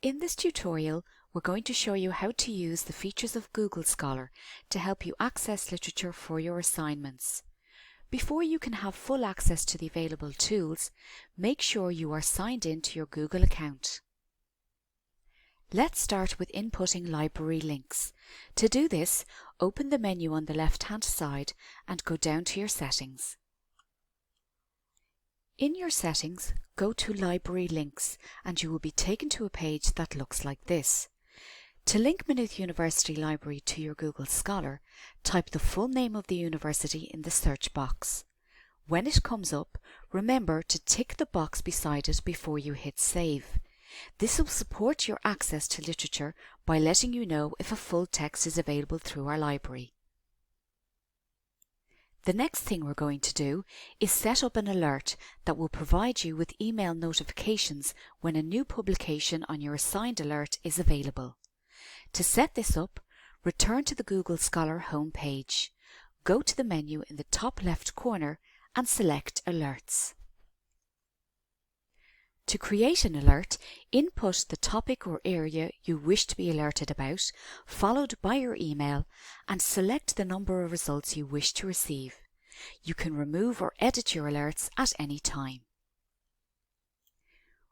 In this tutorial, we're going to show you how to use the features of Google Scholar to help you access literature for your assignments. Before you can have full access to the available tools, make sure you are signed in to your Google account. Let's start with inputting library links. To do this, open the menu on the left-hand side and go down to your settings. In your settings, go to Library Links and you will be taken to a page that looks like this. To link Maynooth University Library to your Google Scholar, type the full name of the university in the search box. When it comes up, remember to tick the box beside it before you hit Save. This will support your access to literature by letting you know if a full text is available through our library. The next thing we're going to do is set up an alert that will provide you with email notifications when a new publication on your assigned alert is available. To set this up, return to the Google Scholar homepage. Go to the menu in the top left corner and select Alerts. To create an alert, input the topic or area you wish to be alerted about, followed by your email, and select the number of results you wish to receive. You can remove or edit your alerts at any time.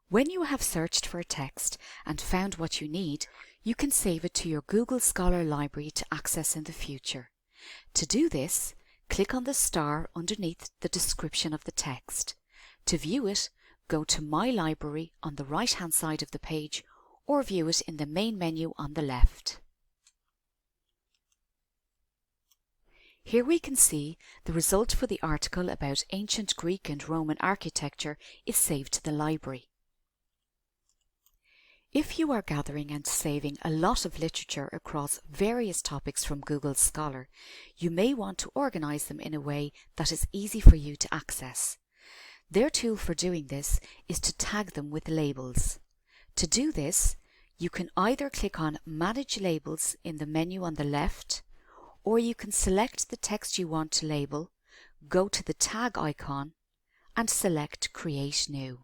When you have searched for a text and found what you need, you can save it to your Google Scholar library to access in the future. To do this, click on the star underneath the description of the text. To view it, go to My Library on the right-hand side of the page or view it in the main menu on the left. Here we can see the result for the article about ancient Greek and Roman architecture is saved to the library. If you are gathering and saving a lot of literature across various topics from Google Scholar, you may want to organize them in a way that is easy for you to access. Their tool for doing this is to tag them with labels. To do this, you can either click on Manage Labels in the menu on the left, or you can select the text you want to label, go to the tag icon, and select Create New.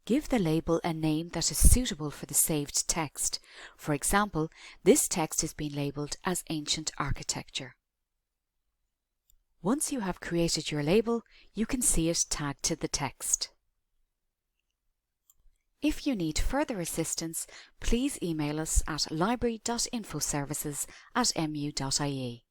Give the label a name that is suitable for the saved text. For example, this text is being labelled as Ancient Architecture. Once you have created your label, you can see it tagged to the text. If you need further assistance, please email us at library.infoservices@mu.ie.